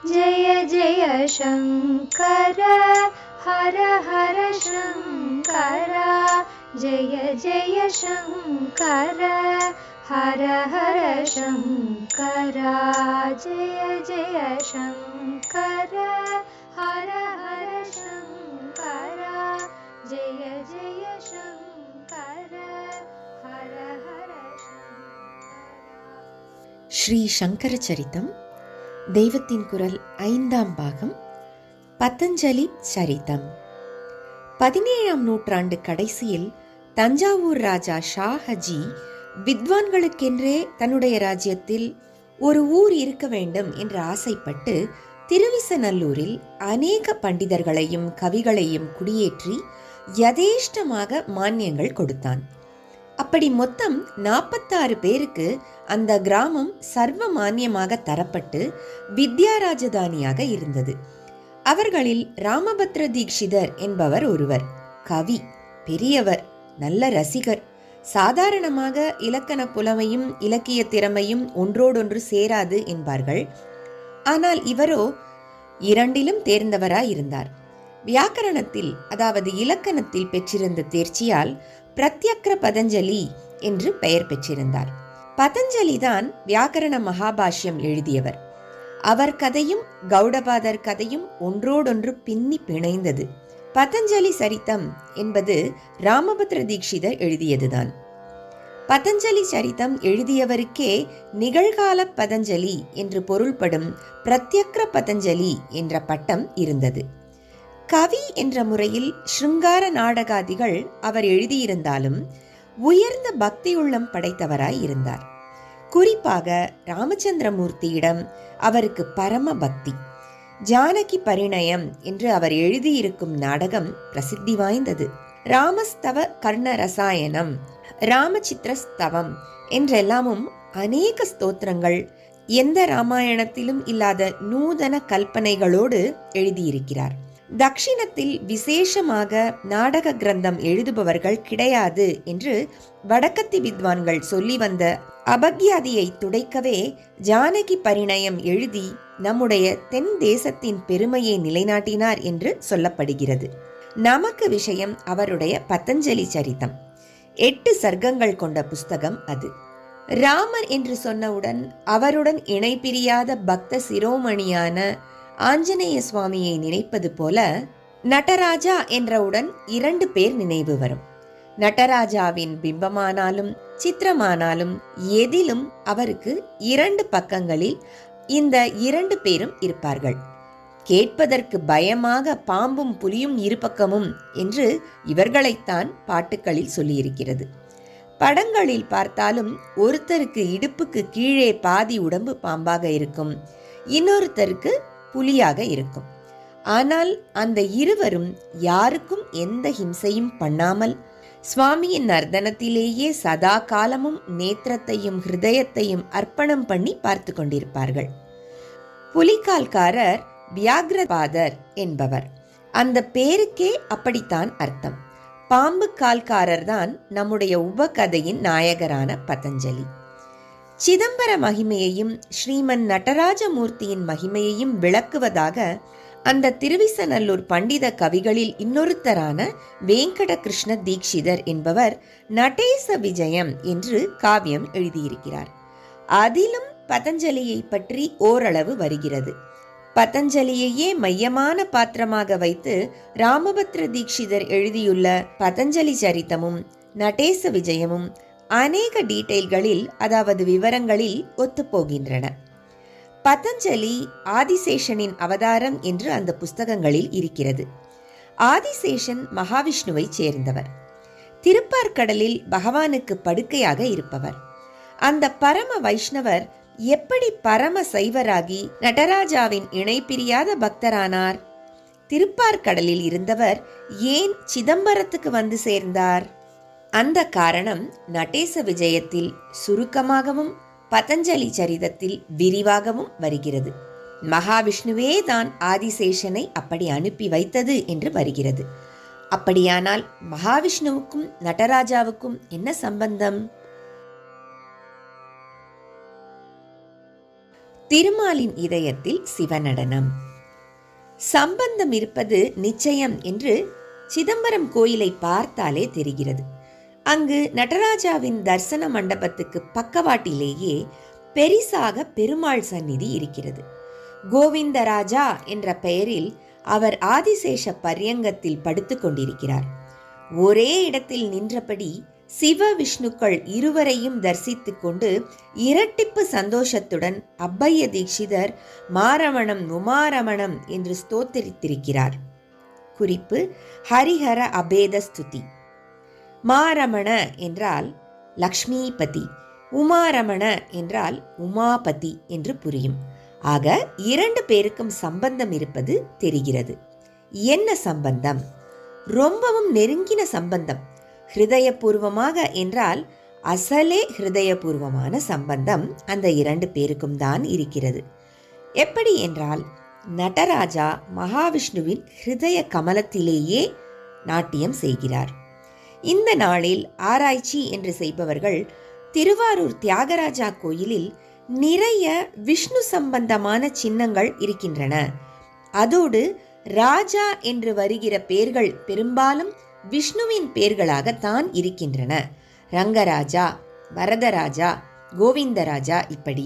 जय जय शङ्कर हर हर शङ्कर जय जय शङ्कर हर हर शङ्कर जय जय शङ्कर हर हर शङ्कर जय जय शङ्कर हर हर शङ्कर. ஸ்ரீ சங்கர சரிதம் தெய்வத்தின் குரல் 5ஆம் பாகம் பதஞ்சலி சரிதம். 17ஆம் நூற்றாண்டு கடைசியில் தஞ்சாவூர் ராஜா ஷாஹஜி வித்வான்களுக்கென்றே தன்னுடைய ராஜ்யத்தில் ஒரு ஊர் இருக்க வேண்டும் என்று ஆசைப்பட்டு திருவிசநல்லூரில் அநேக பண்டிதர்களையும் கவிகளையும் குடியேற்றி யதேஷ்டமாக மானியங்கள் கொடுத்தான். அப்படி மொத்தம் 46 பேருக்கு அந்த கிராமம் சர்வ மானியமாக தரப்பட்டு வித்யா ராஜதானியாக இருந்தது. அவர்களில் ராமபத்ர தீக்ஷிதர் என்பவர் ஒருவர். கவி, பெரியவர், நல்ல ரசிகர். சாதாரணமாக இலக்கண புலமையும் இலக்கிய திறமையும் ஒன்றோடொன்று சேராது என்பார்கள். ஆனால் இவரோ இரண்டிலும் தேர்ந்தவராயிருந்தார். வியாக்கரணத்தில், அதாவது இலக்கணத்தில் பெற்றிருந்த தேர்ச்சியால் பிரத்யக்ர பதஞ்சலி என்று பெயர் பெற்றிருந்தார். பதஞ்சலிதான் வியாக்கரண மகாபாஷ்யம் எழுதியவர். அவர் கதையும் கௌடபாதர் கதையும் ஒன்றோடொன்று பின்னி பிணைந்தது. பதஞ்சலி சரிதம் என்பது ராமபத்ர தீக்ஷிதர் எழுதியதுதான். பதஞ்சலி சரிதம் எழுதியவருக்கே நிகழ்கால பதஞ்சலி என்று பொருள்படும் பிரத்யக்ர பதஞ்சலி என்ற பட்டம் இருந்தது. கவி என்ற முறையில் ஸ்ருங்கார நாடகாதிகள் அவர் எழுதியிருந்தாலும் உயர்ந்த பக்தியுள்ளம் படைத்தவராய் இருந்தார். குறிப்பாக ராமச்சந்திரமூர்த்தியிடம் அவருக்கு பரம பக்தி. ஜானகி பரிணயம் என்று அவர் எழுதியிருக்கும் நாடகம் பிரசித்தி வாய்ந்தது. ராமஸ்தவ கர்ண ரசாயனம், ராமசித்ரஸ்தவம் என்றெல்லாமும் அநேக ஸ்தோத்திரங்கள் எந்த ராமாயணத்திலும் இல்லாத நூதன கல்பனைகளோடு எழுதியிருக்கிறார். தக்ஷிணத்தில் விசேஷமாக நாடக கிரந்தம் எழுதுபவர்கள் கிடையாது என்று வடக்கத்தி வித்வான்கள் சொல்லி வந்த அபக்யாதியை துடைக்கவே ஜானகி பரிணயம் எழுதி நம்முடைய தென் தேசத்தின் பெருமையை நிலைநாட்டினார் என்று சொல்லப்படுகிறது. நமக்கு விஷயம் அவருடைய பதஞ்சலி சரிதம். 8 சர்க்கங்கள் கொண்ட புஸ்தகம் அது. ராமர் என்று சொன்னவுடன் அவருடன் இணை பிரியாத பக்த சிரோமணியான ஆஞ்சநேய சுவாமியை நினைப்பது போல நடராஜா என்றவுடன் 2 பேர் நினைவு வரும். நடராஜாவின் பிம்பமானாலும் சித்திரமானாலும் எதிலும் அவருக்கு 2 பக்கங்களில் இந்த 2 பேரும் இருப்பார்கள். கேட்பதற்கு பயமாக பாம்பும் புலியும் இருபக்கமும் என்று இவர்களைத்தான் பாட்டுக்களில் சொல்லியிருக்கிறது. படங்களில் பார்த்தாலும் ஒருத்தருக்கு இடுப்புக்கு கீழே பாதி உடம்பு பாம்பாக இருக்கும், இன்னொருத்தருக்கு புலியாக இருக்கும். ஆனால் அந்த இருவரும் யாருக்கும் எந்த ஹிம்சையும் பண்ணாமல் சுவாமியின் நர்தனத்திலேயே சதா காலமும் நேத்திரத்தையும் ஹிருதயத்தையும் அர்ப்பணம் பண்ணி பார்த்து கொண்டிருப்பார்கள். புலிகால்காரர் வியாக்ரபாதர் என்பவர். அந்த பேருக்கே அப்படித்தான் அர்த்தம். பாம்பு கால்காரர் தான் நம்முடைய உபகதையின் நாயகரான பதஞ்சலி. சிதம்பர மகிமையையும் ஸ்ரீமன் நடராஜமூர்த்தியின் மகிமையையும் விளக்குவதாக அந்த திருவிசநல்லூர் பண்டித கவிகளில் இன்னொருத்தரான வேங்கட கிருஷ்ண தீக்ஷிதர் என்பவர் நடேச விஜயம் என்று காவியம் எழுதியிருக்கிறார். அதிலும் பதஞ்சலியை பற்றி ஓரளவு வருகிறது. பதஞ்சலியையே மையமான பாத்திரமாக வைத்து ராமபத்ர தீக்ஷிதர் எழுதியுள்ள பதஞ்சலி சரிதமும் நடேச விஜயமும் அநேக டீட்டெயில்களில், அதாவது விவரங்களில் ஒத்துப்போகின்றன. பதஞ்சலி ஆதிசேஷனின் அவதாரம் என்று அந்த புஸ்தகங்களில் இருக்கிறது. ஆதிசேஷன் மகாவிஷ்ணுவை சேர்ந்தவர். திருப்பார்கடலில் பகவானுக்கு படுக்கையாக இருப்பவர். அந்த பரம வைஷ்ணவர் எப்படி பரம சைவராகி நடராஜாவின் இணை பிரியாத பக்தரானார்? திருப்பார்கடலில் இருந்தவர் ஏன் சிதம்பரத்துக்கு வந்து சேர்ந்தார்? அந்த காரணம் நடேச விஜயத்தில் சுருக்கமாகவும் பதஞ்சலி சரிதத்தில் விரிவாகவும் வருகிறது. மகாவிஷ்ணுவே தான் ஆதிசேஷனை அப்படி அனுப்பி வைத்தது என்று வருகிறது. அப்படியானால் மகாவிஷ்ணுவுக்கும் நடராஜாவுக்கும் என்ன சம்பந்தம்? திருமாலின் இதயத்தில் சிவநடனம். சம்பந்தம் இருப்பது நிச்சயம் என்று சிதம்பரம் கோயிலை பார்த்தாலே தெரிகிறது. அங்கு நடராஜாவின் தரிசன மண்டபத்துக்கு பக்கவாட்டிலேயே பெரிசாக பெருமாள் சந்நிதி இருக்கிறது. கோவிந்தராஜா என்ற பெயரில் அவர் ஆதிசேஷ பர்யங்கத்தில் படுத்து கொண்டிருக்கிறார். ஒரே இடத்தில் நின்றபடி சிவ விஷ்ணுக்கள் இருவரையும் தரிசித்துக் கொண்டு இரட்டிப்பு சந்தோஷத்துடன் அப்பைய தீட்சிதர் மாரமணம் உமாரமணம் என்று ஸ்தோத்தரித்திருக்கிறார். குறிப்பு: ஹரிஹர அபேத ஸ்துதி. மாரமண என்றால் லக்ஷ்மிபதி, உமாரமண என்றால் உமாபதி என்று புரியும். ஆக 2 பேருக்கும் சம்பந்தம் இருப்பது தெரிகிறது. என்ன சம்பந்தம்? ரொம்பவும் நெருங்கின சம்பந்தம். ஹிருதயபூர்வமாக என்றால் அசலே ஹிருதயபூர்வமான சம்பந்தம் அந்த 2 பேருக்கும் தான் இருக்கிறது. எப்படி என்றால், நடராஜா மகாவிஷ்ணுவின் ஹிருதய கமலத்திலேயே நாட்டியம் செய்கிறார். இந்த நாளில் ஆராய்ச்சி என்று செய்பவர்கள் திருவாரூர் தியாகராஜா கோயிலில் நிறைய விஷ்ணு சம்பந்தமான சின்னங்கள் இருக்கின்றன. அதோடு ராஜா என்று வருகிற பெயர்கள் பெரும்பாலும் விஷ்ணுவின் பெயர்களாகத்தான் இருக்கின்றன. ரங்கராஜா, வரதராஜா, கோவிந்தராஜா இப்படி.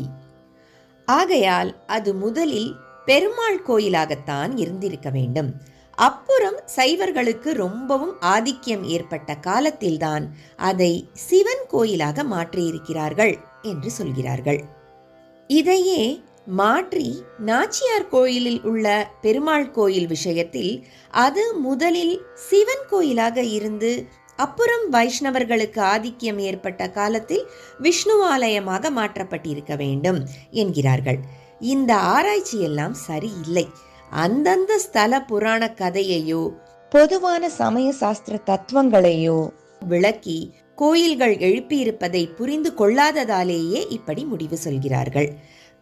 ஆகையால் அது முதலில் பெருமாள் கோயிலாகத்தான் இருந்திருக்க வேண்டும். அப்புறம் சைவர்களுக்கு ரொம்பவும் ஆதிக்கம் ஏற்பட்ட காலத்தில்தான் அதை சிவன் கோயிலாக மாற்றியிருக்கிறார்கள் என்று சொல்கிறார்கள். இதையே மாற்றி நாச்சியார் கோயிலில் உள்ள பெருமாள் கோயில் விஷயத்தில் அது முதலில் சிவன் கோயிலாக இருந்து அப்புறம் வைஷ்ணவர்களுக்கு ஆதிக்கம் ஏற்பட்ட காலத்தில் விஷ்ணுவாலயமாக மாற்றப்பட்டிருக்க வேண்டும் என்கிறார்கள். இந்த ஆராய்ச்சியெல்லாம் சரியில்லை. அந்தந்த ஸ்தல புராண கதையையோ பொதுவான சமய சாஸ்திர தத்துவங்களையோ விளக்கி கோயில்கள் எழுப்பியிருப்பதை புரிந்து கொள்ளாததாலேயே இப்படி முடிவு சொல்கிறார்கள்.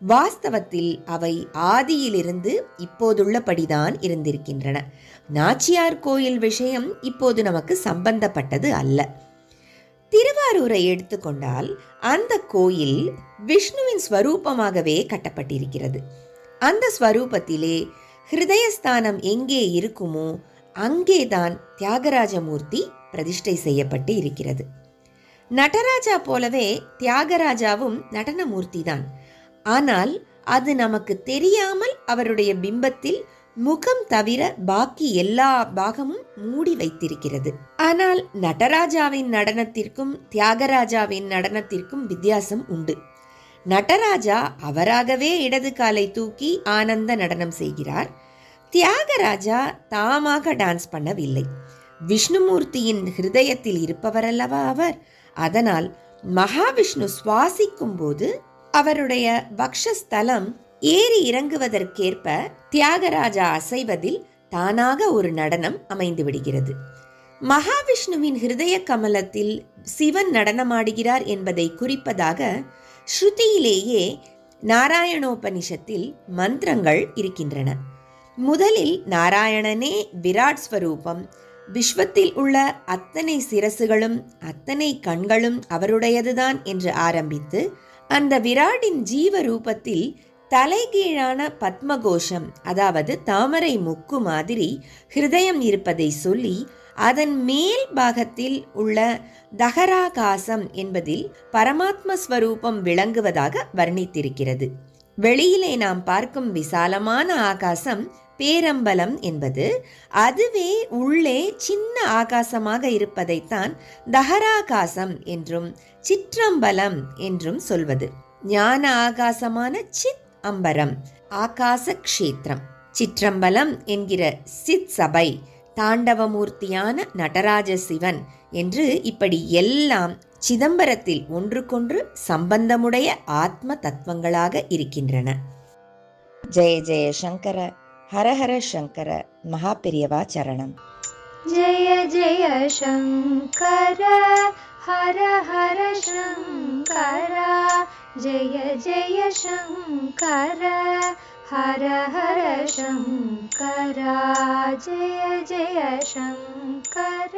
வாஸ்தவத்தில் அவை ஆதியிலிருந்து இப்போதுள்ளபடிதான் இருந்திருக்கின்றன. நாச்சியார் கோயில் விஷயம் இப்போது நமக்கு சம்பந்தப்பட்டது அல்ல. திருவாரூரை எடுத்துக்கொண்டால் அந்த கோயில் விஷ்ணுவின் ஸ்வரூபமாகவே கட்டப்பட்டிருக்கிறது. அந்த ஸ்வரூபத்திலே ஹிருதயஸ்தானம் எங்கே இருக்குமோ அங்கேதான் தியாகராஜமூர்த்தி பிரதிஷ்டை செய்யப்பட்டு இருக்கிறது. நடராஜா போலவே தியாகராஜாவும் நடனமூர்த்தி தான். ஆனால் அது நமக்கு தெரியாமல் அவருடைய பிம்பத்தில் முகம் தவிர பாக்கி எல்லா பாகமும் மூடி வைத்திருக்கிறது. ஆனால் நடராஜாவின் நடனத்திற்கும் தியாகராஜாவின் நடனத்திற்கும் வித்தியாசம் உண்டு. நடராஜா அவராகவே இடது காலை தூக்கி ஆனந்த நடனம் செய்கிறார். தியாகராஜா தாமாக டான்ஸ் பண்ணவில்லை. விஷ்ணுமூர்த்தியின் ஹிருதயத்தில் இருப்பவரல்லவா அவர். அதனால் மகாவிஷ்ணு சுவாசிக்கும் போது அவருடைய வக்ஷஸ்தலம் ஏறி இறங்குவதற்கேற்ப தியாகராஜா அசைவதில் தானாக ஒரு நடனம் அமைந்து விடுகிறது. மகாவிஷ்ணுவின் ஹிருதய கமலத்தில் சிவன் நடனமாடுகிறார் என்பதை குறிப்பதாக ஸ்ருதியிலேயே நாராயணோபனிஷத்தில் மந்திரங்கள் இருக்கின்றன. முதலில் நாராயணனே விராட் ஸ்வரூபம், விஸ்வத்தில் உள்ள அத்தனை சிரசுகளும் அத்தனை கண்களும் அவருடையதுதான் என்று ஆரம்பித்து அந்த விராட்டின் ஜீவ ரூபத்தில் தலைகீழான பத்மகோஷம், அதாவது தாமரை முக்கு மாதிரி ஹிருதயம் இருப்பதை சொல்லி அதன் மேல் பாகத்தில் உள்ள தகராகாசம் என்பதில் பரமாத்ம ஸ்வரூபம் விளங்குவதாக வர்ணித்திருக்கிறது. வெளியிலே நாம் பார்க்கும் விசாலமான ஆகாசம் பேரம்பலம் என்பது, அதுவே உள்ளே சின்ன ஆகாசமாக இருப்பதைத்தான் தகராகாசம் என்றும் சிற்றம்பலம் என்றும் சொல்வது. ஞான ஆகாசமான சித் அம்பரம் ஆகாச க்ஷேத்திரம். சிற்றம்பலம் என்கிற சித் சபை தாண்டவமூர்த்தியான நடராஜ சிவன் என்று இப்படி எல்லாம் சிதம்பரத்தில் ஒன்றுக்கொன்று சம்பந்தமுடைய ஆத்ம தத்துவங்களாக இருக்கின்றன. ஜெய ஜெய சங்கர, ஹரஹர சங்கர, மகாபெரியவா சரணம். ஜெய ஜெய சங்கர, ஹர ஹர சங்கர, ஜெய ஜெய சங்கர, ஹர ஹர சங்கர, ஜெய ஜெய சங்கர.